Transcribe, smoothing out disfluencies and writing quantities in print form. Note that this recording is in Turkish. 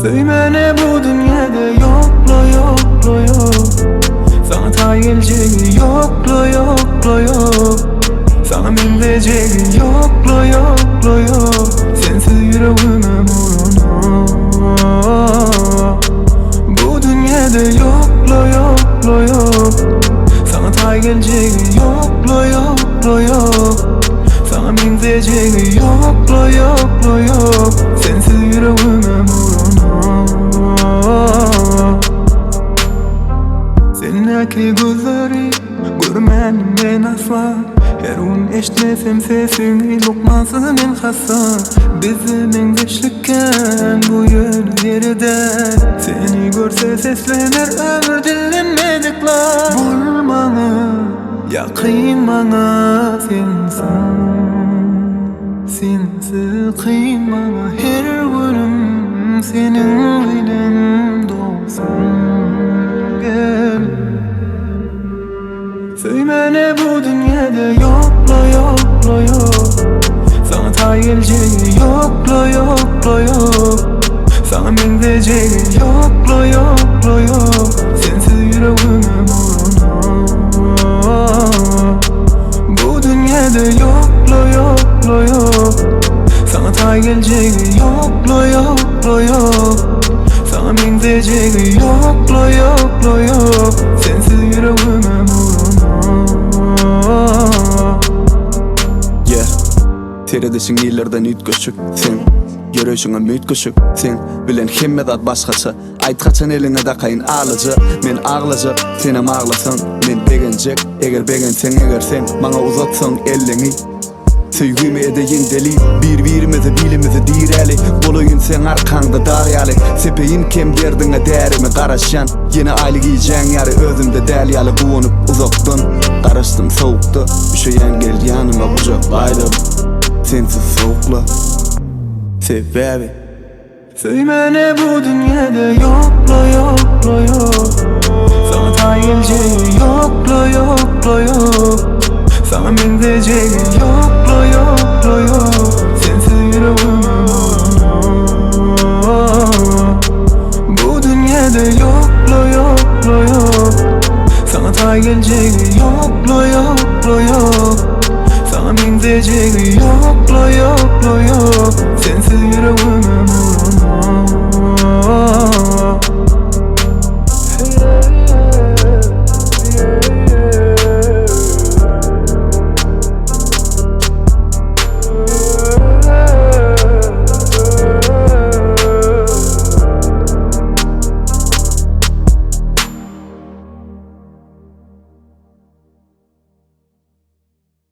Söymene bu dünyada yokla yokla yok. Sana ta geleceği yokla yokla yok. Sana mindireceği yokla yokla yok. Sensiz yüreğime vurana. Bu dünyada yokla yokla yok. Sana ta geleceği yokla yokla yok. Sana mindireceği yokla yokla yok. Sensiz yüreğime vurana. Seninki gözleri görmenim ben asla. Her gün eşitmesem sesini lokmansız men hassa. Bizim geçlikken bu yönü yeride. Seni görse seslenir ömür dinlemedikler. Bulmanı yakın bana sensin. Sensiz kıyın bana her günüm senin bilen dolsun. Gel söymene bu dünyada yokla yokla yok. Sana ta geleceği yokla yokla yok. Sana mindireceği yokla yokla yok. Sensiz yüreğime vurana. Bu dünyada yokla yokla yok. Sana ta geleceği yokla yokla yok. Sana mindireceği yokla yokla yok. Sensiz yüreğime vurana. Yeah, teredesin illerden ütköşük sen. Görüşüňe mütköşük sen. Bilen hemmedat başgaça. Aýtgaçan eliňe dakaýyn ağlaja. Men ağlaja, senem ağlasang. Men begenjek, eger begenseň eger sen maňa uzatsaň elleňi. Söýgüme edeýin deli, bir-birimizi bilimizi diýräli. Bolaýyn sen arkaňda darýaly. Sepeýin kem derdiňe därimi garaşan. Ýene aýly giýjäň ýary özümde däl ýaly buwunyp uzakdan. Garaşdym sowukda, üşeýän gel ýanyma gujaklaýdym. Sensiz sowukla sebäbi. Söymene bu dünyada yokla yokla yok. Sana ta geleceği yokla yokla yok. Sana mindireceği yokla yokla yok.